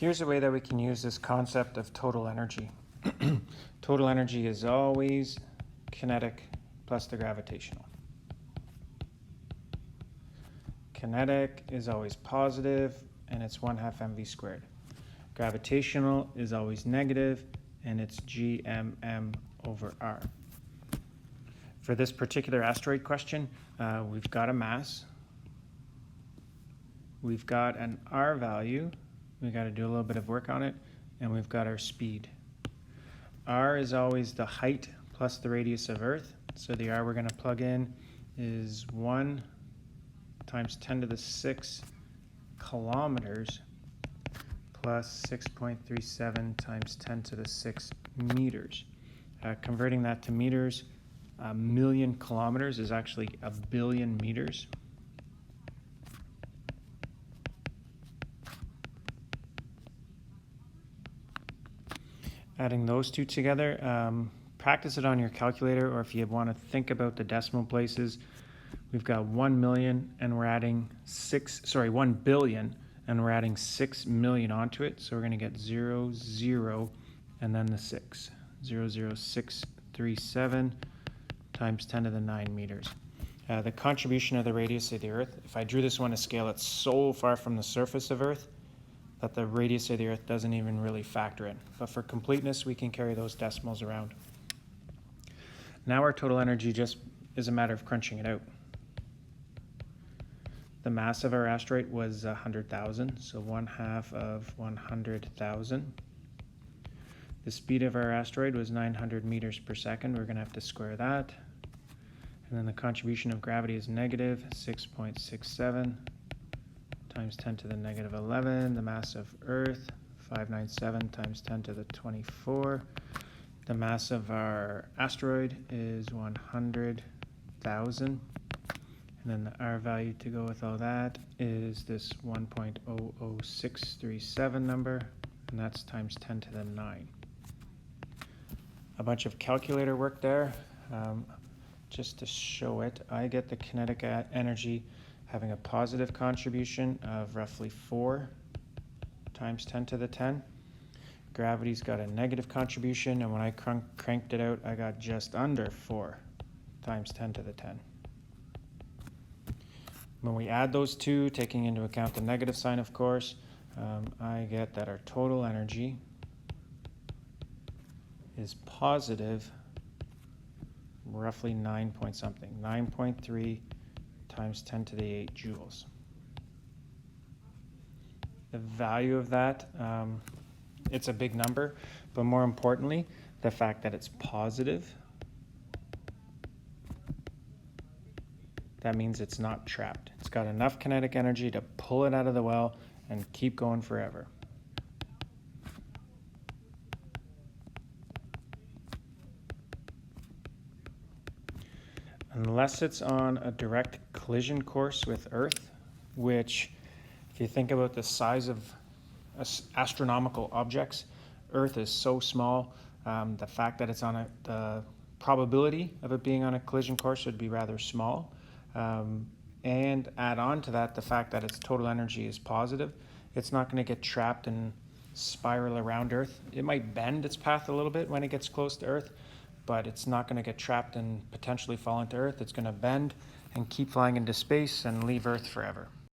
Here's a way that we can use this concept of total energy. Total energy is always kinetic plus the gravitational. Kinetic is always positive, and it's 1/2 mv squared. Gravitational is always negative, and it's gmm over r. For this particular asteroid question, we've got a mass, we've got an r value, we've got to do a little bit of work on it, and we've got our speed. R is always the height plus the radius of Earth, so the r we're going to plug in is 1 times 10 to the 6 kilometers plus 6.37 times 10 to the 6 meters. Converting that to meters, a million kilometers is actually a billion meters. Adding those two together, practice it on your calculator, or if you want to think about the decimal places, we've got 1 million and we're adding 1 billion and we're adding 6 million onto it. So we're going to get 0, 0, and then the 6. 0.00637 times 10 to the 9 meters. The contribution of the radius of the Earth, if I drew this one to scale, it's so far from the surface of Earth that the radius of the Earth doesn't even really factor in. But for completeness, we can carry those decimals around. Now our total energy just is a matter of crunching it out. The mass of our asteroid was 100,000, so 1/2 of 100,000. The speed of our asteroid was 900 meters per second. We're going to have to square that. And then the contribution of gravity is negative 6.67 times 10 to the negative 11. The mass of Earth, 597 times 10 to the 24. The mass of our asteroid is 100,000. And then the R value to go with all that is this 1.00637 number, and that's times 10 to the 9. A bunch of calculator work there. Just to show it, I get the kinetic energy having a positive contribution of roughly 4 times 10 to the 10. Gravity's got a negative contribution, and when I cranked it out, I got just under 4 times 10 to the 10. When we add those two, taking into account the negative sign, of course, I get that our total energy is positive roughly 9.3 times 10 to the 8 joules. The value of that, it's a big number, but more importantly, the fact that it's positive, that means it's not trapped. It's got enough kinetic energy to pull it out of the well and keep going forever. Unless it's on a direct collision course with Earth, which, if you think about the size of astronomical objects, Earth is so small, the fact that it's on the probability of it being on a collision course would be rather small. And add on to that the fact that its total energy is positive. It's not going to get trapped and spiral around Earth. It might bend its path a little bit when it gets close to Earth, but it's not going to get trapped and potentially fall into Earth. It's going to bend and keep flying into space and leave Earth forever.